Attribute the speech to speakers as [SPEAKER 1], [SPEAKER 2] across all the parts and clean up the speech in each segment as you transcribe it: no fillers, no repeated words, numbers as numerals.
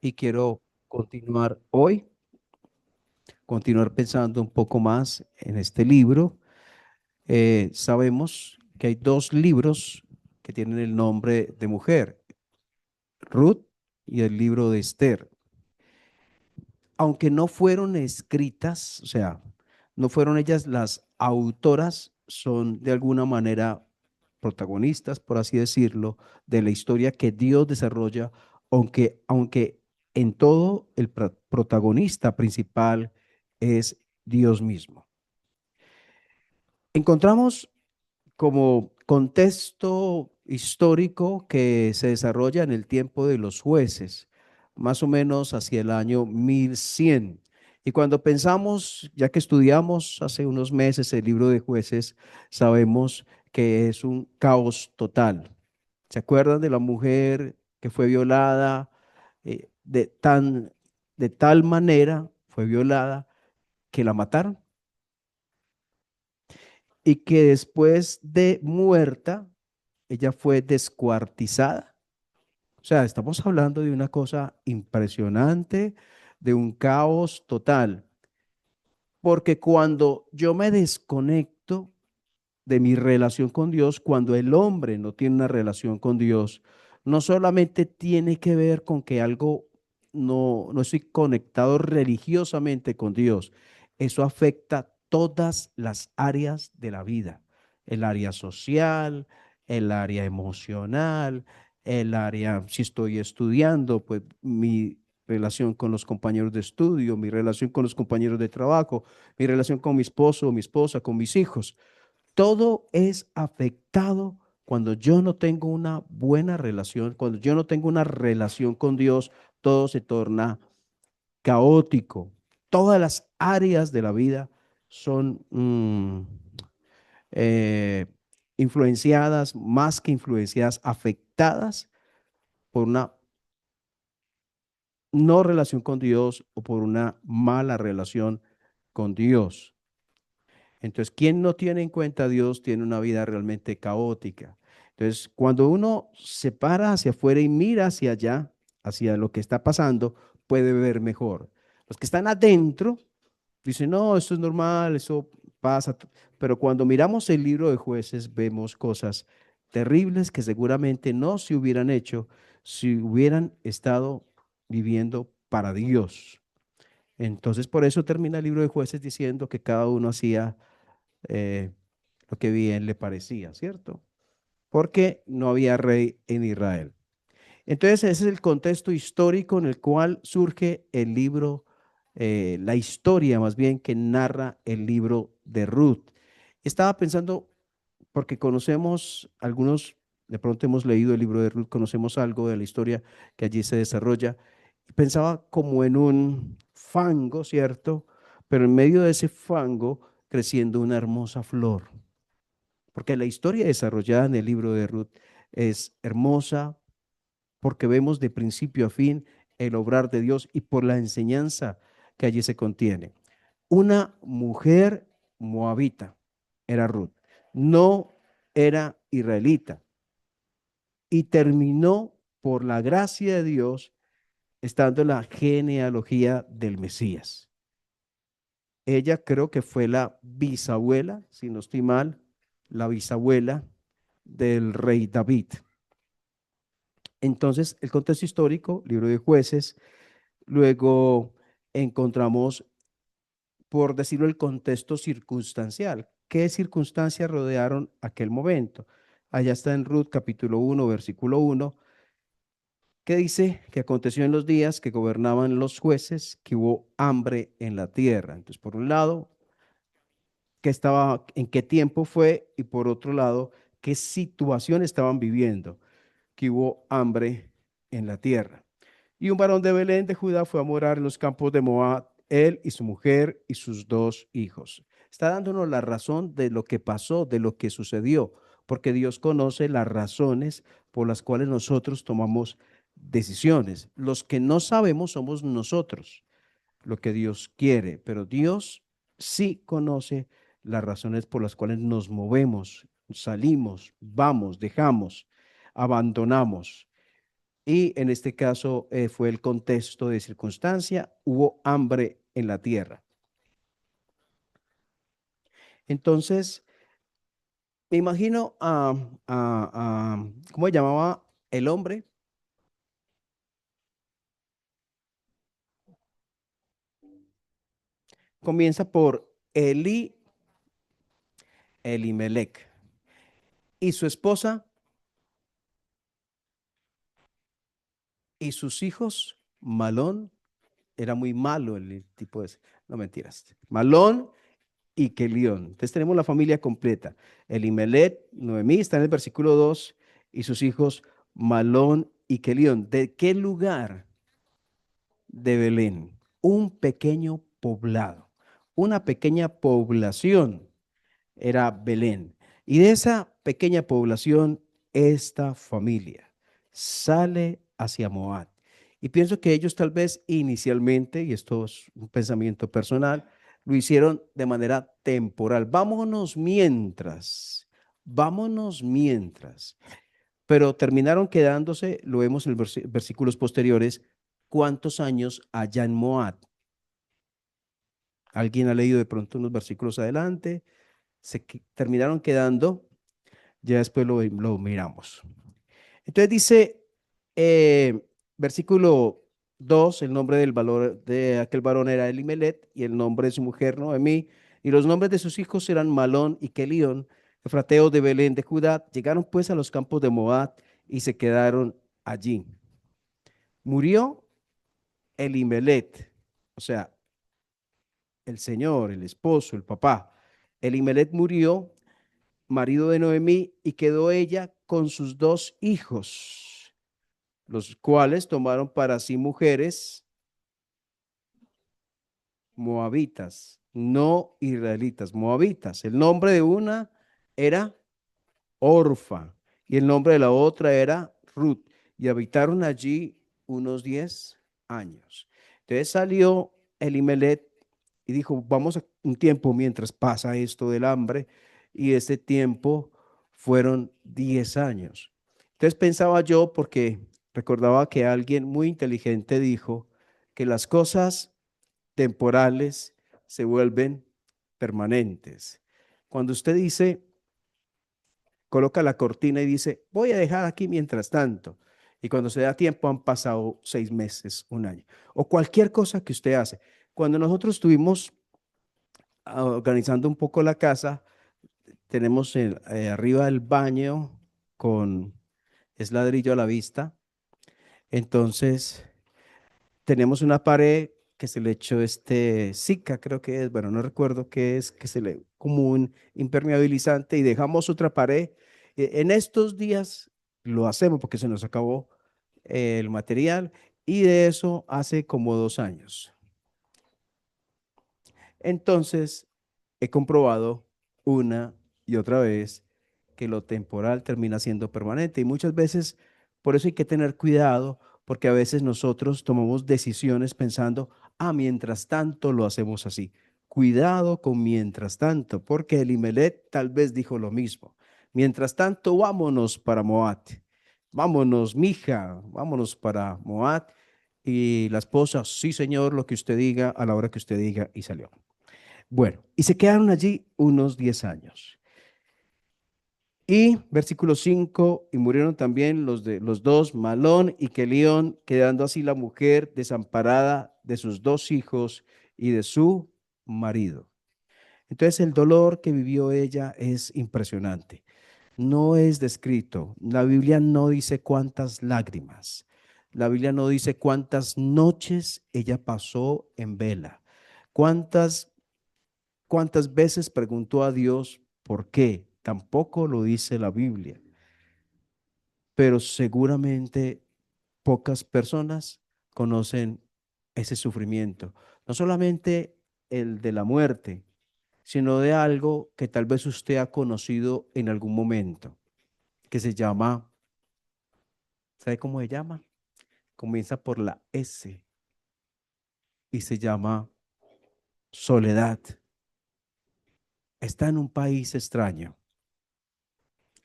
[SPEAKER 1] y quiero continuar hoy, continuar pensando un poco más en este libro. Sabemos que hay dos libros que tienen el nombre de mujer, Ruth y el libro de Esther. Aunque no fueron escritas, o sea, no fueron ellas las autoras, son de alguna manera protagonistas, por así decirlo, de la historia que Dios desarrolla, aunque en todo el protagonista principal es Dios mismo. Encontramos como contexto histórico que se desarrolla en el tiempo de los jueces, más o menos hacia el año 1100. Y cuando pensamos, ya que estudiamos hace unos meses el libro de jueces, sabemos que es un caos total. ¿Se acuerdan de la mujer que fue violada de tal manera, fue violada que la mataron y que después de muerta, ella fue descuartizada? O sea, estamos hablando de una cosa impresionante, de un caos total, porque cuando yo me desconecto de mi relación con Dios, cuando el hombre no tiene una relación con Dios, no solamente tiene que ver con que algo no estoy conectado religiosamente con Dios, eso afecta todas las áreas de la vida, el área social, el área emocional, el área, si estoy estudiando, pues mi relación con los compañeros de estudio, mi relación con los compañeros de trabajo, mi relación con mi esposo, mi esposa, con mis hijos. Todo es afectado cuando yo no tengo una buena relación, cuando yo no tengo una relación con Dios, todo se torna caótico. Todas las áreas de la vida son eh, influenciadas, más que influenciadas, afectadas por una no relación con Dios o por una mala relación con Dios. Entonces, quien no tiene en cuenta a Dios tiene una vida realmente caótica. Entonces, cuando uno se para hacia afuera y mira hacia allá, hacia lo que está pasando, puede ver mejor. Los que están adentro dicen, no, esto es normal, eso pasa. Pero cuando miramos el libro de jueces, vemos cosas terribles que seguramente no se hubieran hecho si hubieran estado viviendo para Dios. Entonces, por eso termina el libro de jueces diciendo que cada uno hacía eh, lo que bien le parecía, ¿cierto? Porque no había rey en Israel. Entonces, ese es el contexto histórico en el cual surge el libro, la historia más bien que narra el libro de Ruth. Estaba pensando, porque conocemos algunos, de pronto hemos leído el libro de Ruth, conocemos algo de la historia que allí se desarrolla. Pensaba como en un fango, ¿cierto? Pero en medio de ese fango creciendo una hermosa flor, porque la historia desarrollada en el libro de Ruth es hermosa, porque vemos de principio a fin el obrar de Dios y por la enseñanza que allí se contiene. Una mujer moabita era Ruth, no era israelita, y terminó por la gracia de Dios estando en la genealogía del Mesías. Ella creo que fue la bisabuela, si no estoy mal, la bisabuela del rey David. Entonces, el contexto histórico, libro de jueces, luego encontramos, por decirlo, el contexto circunstancial. ¿Qué circunstancias rodearon aquel momento? Allá está en Ruth capítulo 1, versículo 1, que dice que aconteció en los días que gobernaban los jueces que hubo hambre en la tierra. Entonces, por un lado, qué estaba, en qué tiempo fue, y por otro lado, qué situación estaban viviendo, que hubo hambre en la tierra. Y un varón de Belén de Judá fue a morar en los campos de Moab, él y su mujer y sus dos hijos. Está dándonos la razón de lo que pasó, de lo que sucedió, porque Dios conoce las razones por las cuales nosotros tomamos decisiones. Los que no sabemos somos nosotros, lo que Dios quiere, pero Dios sí conoce las razones por las cuales nos movemos, salimos, vamos, dejamos, abandonamos. y en este caso fue el contexto de circunstancia, hubo hambre en la tierra. Entonces, me imagino ¿cómo se llamaba el hombre? Comienza por Elimelech, y su esposa y sus hijos, Malón, era muy malo el tipo ese, no mentiras, Malón y Kelión. Entonces tenemos la familia completa. Elimelech, Noemí, está en el versículo 2, y sus hijos, Malón y Kelión. ¿De qué lugar? De Belén, un pequeño poblado, una pequeña población era Belén. Y de esa pequeña población, esta familia sale hacia Moab. Y pienso que ellos tal vez inicialmente, y esto es un pensamiento personal, lo hicieron de manera temporal. Vámonos mientras. Pero terminaron quedándose, lo vemos en los versículos posteriores, ¿cuántos años allá en Moab? ¿Alguien ha leído de pronto unos versículos adelante? Terminaron quedando, ya después lo miramos. Entonces dice, eh, versículo 2, el nombre del valor de aquel varón era Elimelech y el nombre de su mujer Noemí, y los nombres de sus hijos eran Malón y Kelión, efrateos de Belén de Judá. Llegaron pues a los campos de Moab y se quedaron allí. Murió Elimelech, o sea, el señor, el esposo, el papá. Elimelech murió, marido de Noemí, y quedó ella con sus dos hijos, los cuales tomaron para sí mujeres moabitas, no israelitas, moabitas. El nombre de una era Orfa y el nombre de la otra era Ruth, y habitaron allí unos 10 años. Entonces salió Elimelech y dijo, vamos a un tiempo mientras pasa esto del hambre, y ese tiempo fueron 10 años. Entonces pensaba yo, porque recordaba que alguien muy inteligente dijo que las cosas temporales se vuelven permanentes. Cuando usted dice, coloca la cortina y dice, voy a dejar aquí mientras tanto. Y cuando se da tiempo han pasado 6 meses, un año. O cualquier cosa que usted hace. Cuando nosotros estuvimos organizando un poco la casa, tenemos arriba el baño con, es ladrillo a la vista. Entonces, tenemos una pared que se le echó Zika, creo que es, bueno, no recuerdo qué es, que se le, como un impermeabilizante, y dejamos otra pared. En estos días lo hacemos porque se nos acabó el material, y de eso hace como 2 años. Entonces, he comprobado una y otra vez que lo temporal termina siendo permanente, y muchas veces por eso hay que tener cuidado, porque a veces nosotros tomamos decisiones pensando, mientras tanto lo hacemos así. Cuidado con mientras tanto, porque Elimelech tal vez dijo lo mismo. Mientras tanto, vámonos para Moab. Vámonos, mija, vámonos para Moab. Y la esposa, sí, señor, lo que usted diga, a la hora que usted diga, y salió. Bueno, y se quedaron allí unos 10 años. Y versículo 5, y murieron también los dos, Malón y Kelión, quedando así la mujer desamparada de sus dos hijos y de su marido. Entonces el dolor que vivió ella es impresionante. No es descrito. La Biblia no dice cuántas lágrimas. La Biblia no dice cuántas noches ella pasó en vela. Cuántas ¿Cuántas veces preguntó a Dios por qué? Tampoco lo dice la Biblia, pero seguramente pocas personas conocen ese sufrimiento. No solamente el de la muerte, sino de algo que tal vez usted ha conocido en algún momento, que se llama, ¿sabe cómo se llama? Comienza por la S y se llama soledad. Está en un país extraño,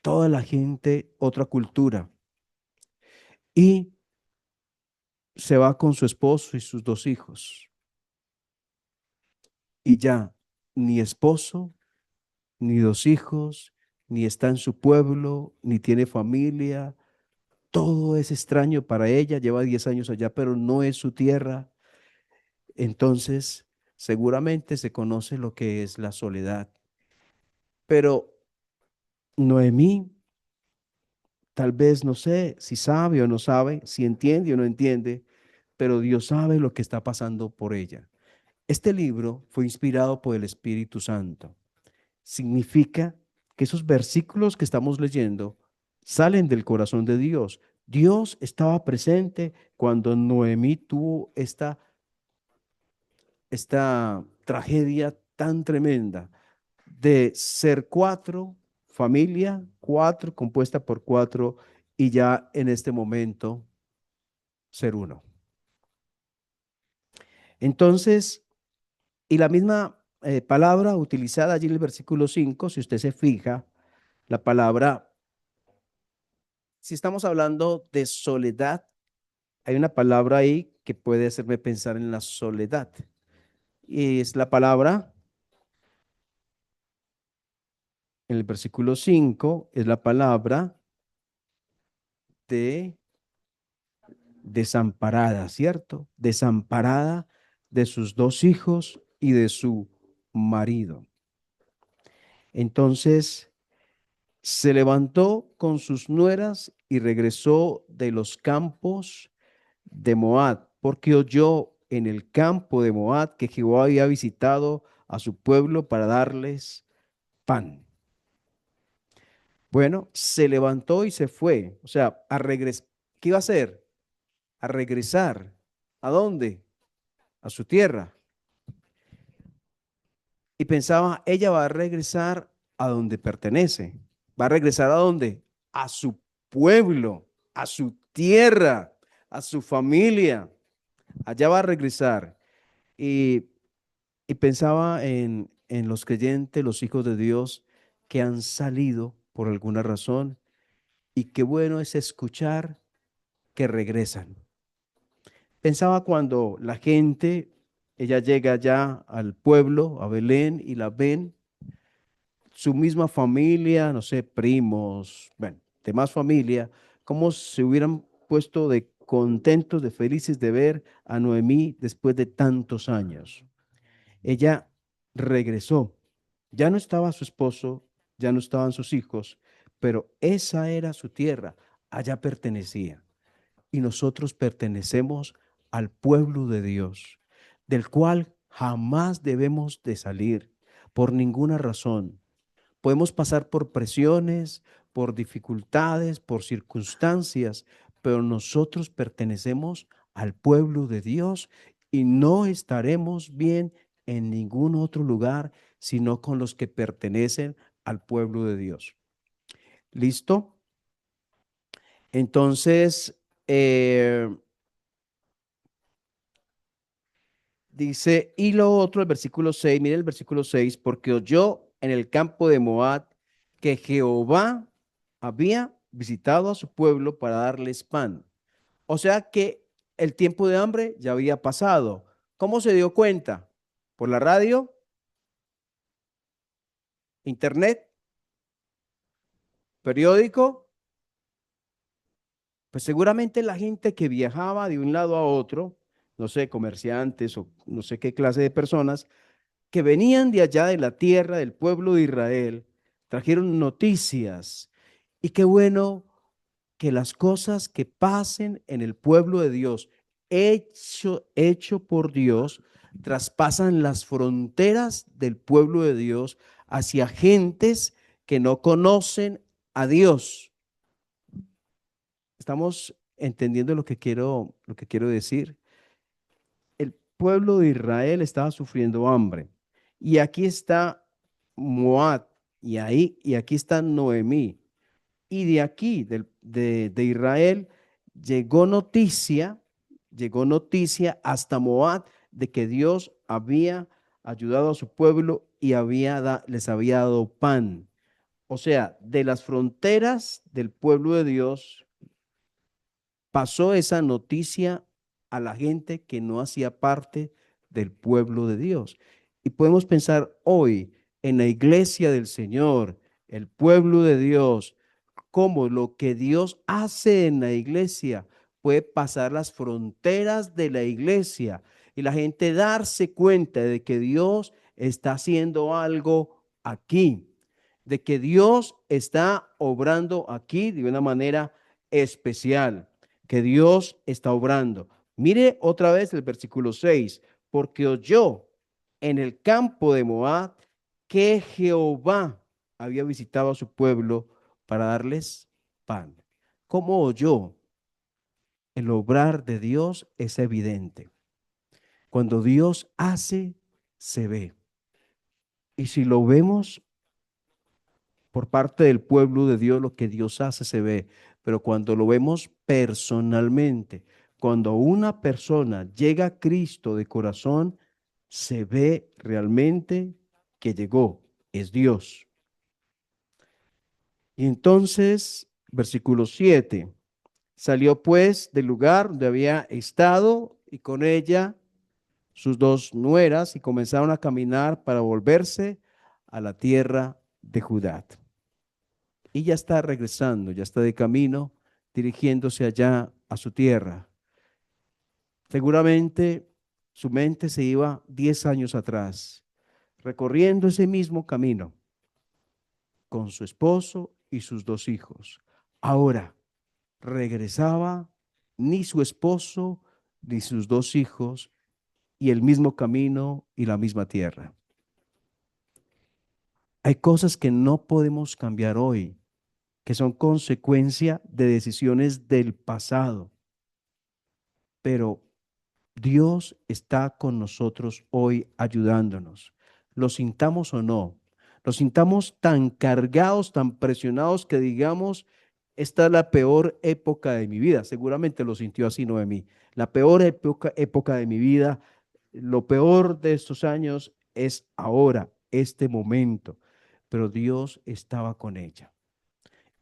[SPEAKER 1] toda la gente, otra cultura. Y se va con su esposo y sus 2 hijos. Y ya, ni esposo, ni 2 hijos, ni está en su pueblo, ni tiene familia. Todo es extraño para ella. Lleva 10 años allá, pero no es su tierra. Entonces, seguramente se conoce lo que es la soledad. Pero Noemí, tal vez no sé si sabe o no sabe, si entiende o no entiende, pero Dios sabe lo que está pasando por ella. Este libro fue inspirado por el Espíritu Santo. Significa que esos versículos que estamos leyendo salen del corazón de Dios. Dios estaba presente cuando Noemí tuvo esta tragedia tan tremenda de ser 4, familia, 4, compuesta por 4, y ya en este momento ser uno. Entonces, y la misma palabra utilizada allí en el versículo 5, si usted se fija, la palabra, si estamos hablando de soledad, hay una palabra ahí que puede hacerme pensar en la soledad. Y es la palabra, en el versículo 5, es la palabra de desamparada, ¿cierto? Desamparada de sus 2 hijos y de su marido. Entonces se levantó con sus nueras y regresó de los campos de Moab, porque oyó en el campo de Moab que Jehová había visitado a su pueblo para darles pan. Bueno, se levantó y se fue, o sea, a regresar. ¿Qué iba a hacer? A regresar. ¿A dónde? A su tierra. Y pensaba, ella va a regresar a donde pertenece. ¿Va a regresar a dónde? A su pueblo, a su tierra, a su familia. Allá va a regresar. Y, y pensaba en los creyentes, los hijos de Dios que han salido por alguna razón. Y qué bueno es escuchar que regresan. Pensaba cuando la gente, ella llega ya al pueblo, a Belén, y la ven su misma familia, no sé, primos, bueno, demás familia, cómo se hubieran puesto de contentos, de felices de ver a Noemí después de tantos años. Ella regresó, ya no estaba su esposo, ya no estaban sus hijos, pero esa era su tierra, allá pertenecía. Y nosotros pertenecemos al pueblo de Dios, del cual jamás debemos de salir por ninguna razón. Podemos pasar por presiones, por dificultades, por circunstancias, pero nosotros pertenecemos al pueblo de Dios y no estaremos bien en ningún otro lugar, sino con los que pertenecen al pueblo de Dios. ¿Listo? Entonces, dice, y lo otro, el versículo 6, mire el versículo 6, porque oyó en el campo de Moab que Jehová había visitado a su pueblo para darles pan. O sea que el tiempo de hambre ya había pasado. ¿Cómo se dio cuenta? ¿Por la radio? ¿Internet? ¿Periódico? Pues seguramente la gente que viajaba de un lado a otro, no sé, comerciantes o no sé qué clase de personas, que venían de allá de la tierra del pueblo de Israel, trajeron noticias. Y qué bueno que las cosas que pasen en el pueblo de Dios, hecho por Dios, traspasan las fronteras del pueblo de Dios hacia gentes que no conocen a Dios. ¿Estamos entendiendo lo que quiero decir? El pueblo de Israel estaba sufriendo hambre. Y aquí está Moab, y aquí está Noemí. Y de aquí, de Israel, llegó noticia hasta Moab de que Dios había ayudado a su pueblo y les había dado pan. O sea, de las fronteras del pueblo de Dios pasó esa noticia a la gente que no hacía parte del pueblo de Dios. Y podemos pensar hoy en la iglesia del Señor, el pueblo de Dios, cómo lo que Dios hace en la iglesia puede pasar las fronteras de la iglesia y la gente darse cuenta de que Dios está haciendo algo aquí, de que Dios está obrando aquí de una manera especial, que Dios está obrando. Mire otra vez el versículo 6, porque oyó en el campo de Moab que Jehová había visitado a su pueblo para darles pan. ¿Cómo oyó? El obrar de Dios es evidente. Cuando Dios hace, se ve. Y si lo vemos por parte del pueblo de Dios, lo que Dios hace, se ve. Pero cuando lo vemos personalmente, cuando una persona llega a Cristo de corazón, se ve realmente que llegó, es Dios. Y entonces, versículo 7. Salió pues del lugar donde había estado y con ella sus dos nueras y comenzaron a caminar para volverse a la tierra de Judá. Y ya está regresando, ya está de camino, dirigiéndose allá a su tierra. Seguramente su mente se iba 10 años atrás, recorriendo ese mismo camino con su esposo y sus dos hijos. Ahora regresaba ni su esposo ni sus dos hijos y el mismo camino y la misma tierra. Hay cosas que no podemos cambiar hoy, que son consecuencia de decisiones del pasado, pero Dios está con nosotros hoy ayudándonos. Lo sintamos o no, lo sintamos tan cargados, tan presionados que digamos, esta es la peor época de mi vida. Seguramente lo sintió así Noemí. La peor época de mi vida, lo peor de estos años es ahora, este momento. Pero Dios estaba con ella.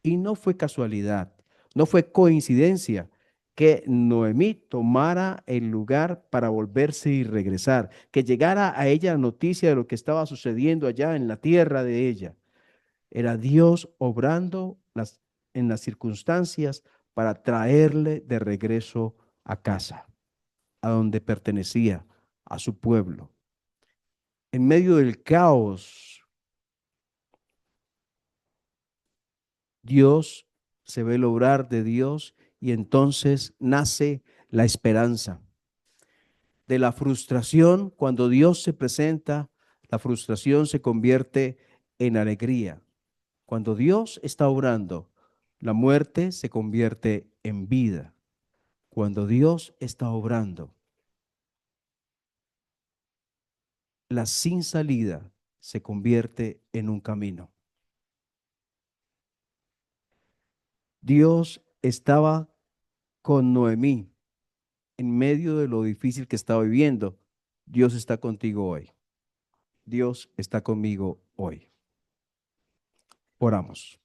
[SPEAKER 1] Y no fue casualidad, no fue coincidencia que Noemí tomara el lugar para volverse y regresar, que llegara a ella la noticia de lo que estaba sucediendo allá en la tierra de ella. Era Dios obrando en las circunstancias para traerle de regreso a casa, a donde pertenecía, a su pueblo. En medio del caos, Dios se ve el obrar de Dios y entonces nace la esperanza. De la frustración, cuando Dios se presenta, la frustración se convierte en alegría. Cuando Dios está obrando, la muerte se convierte en vida. Cuando Dios está obrando, la sin salida se convierte en un camino. Dios estaba con Noemí en medio de lo difícil que estaba viviendo. Dios está contigo hoy. Dios está conmigo hoy. Oramos.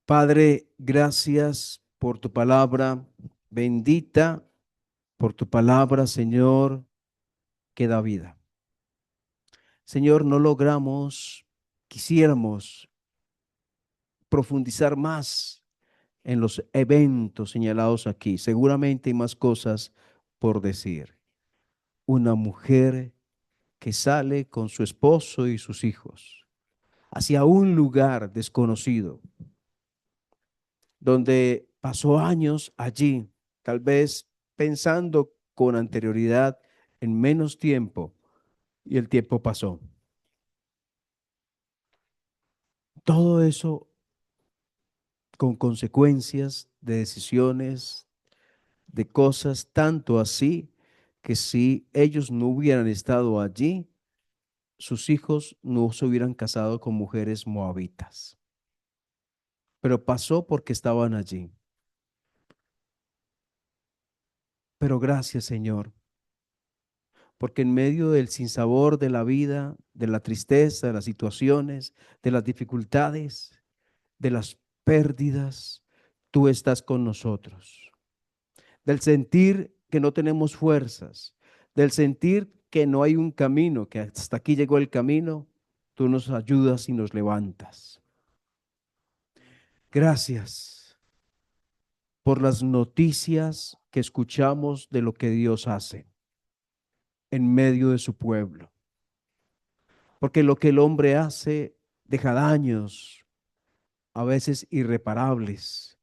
[SPEAKER 1] Padre, gracias por tu palabra bendita, por tu palabra, Señor, que da vida. Señor, no logramos, quisiéramos profundizar más en los eventos señalados aquí. Seguramente hay más cosas por decir. Una mujer que sale con su esposo y sus hijos hacia un lugar desconocido, donde pasó años allí, tal vez pensando con anterioridad en menos tiempo, y el tiempo pasó. Todo eso con consecuencias de decisiones, de cosas, tanto así que si ellos no hubieran estado allí, sus hijos no se hubieran casado con mujeres moabitas. Pero pasó porque estaban allí. Pero gracias, Señor, porque en medio del sinsabor de la vida, de la tristeza, de las situaciones, de las dificultades, de las pérdidas, tú estás con nosotros. Del sentir que no tenemos fuerzas, del sentir que no hay un camino, que hasta aquí llegó el camino, tú nos ayudas y nos levantas. Gracias por las noticias que escuchamos de lo que Dios hace en medio de su pueblo. Porque lo que el hombre hace deja daños, a veces irreparables,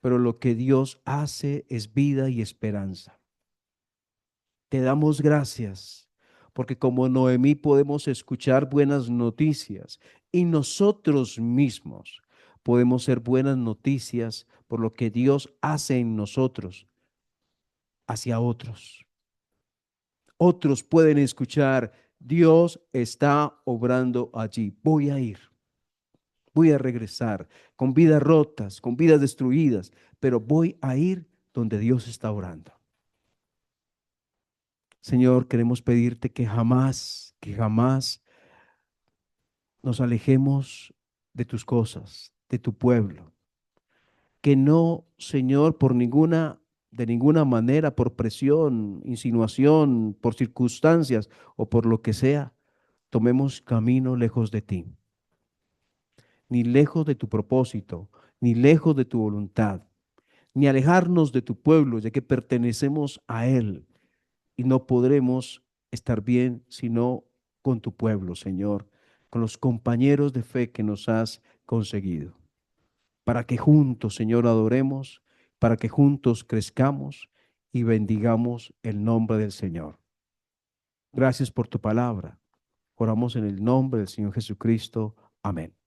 [SPEAKER 1] pero lo que Dios hace es vida y esperanza. Te damos gracias, porque como Noemí podemos escuchar buenas noticias y nosotros mismos podemos ser buenas noticias por lo que Dios hace en nosotros hacia otros. Otros pueden escuchar, Dios está obrando allí, voy a ir. Voy a regresar con vidas rotas, con vidas destruidas, pero voy a ir donde Dios está orando. Señor, queremos pedirte que jamás nos alejemos de tus cosas, de tu pueblo. Que no, Señor, de ninguna manera, por presión, insinuación, por circunstancias o por lo que sea, tomemos camino lejos de ti, ni lejos de tu propósito, ni lejos de tu voluntad, ni alejarnos de tu pueblo, ya que pertenecemos a él y no podremos estar bien sino con tu pueblo, Señor, con los compañeros de fe que nos has conseguido, para que juntos, Señor, adoremos, para que juntos crezcamos y bendigamos el nombre del Señor. Gracias por tu palabra. Oramos en el nombre del Señor Jesucristo. Amén.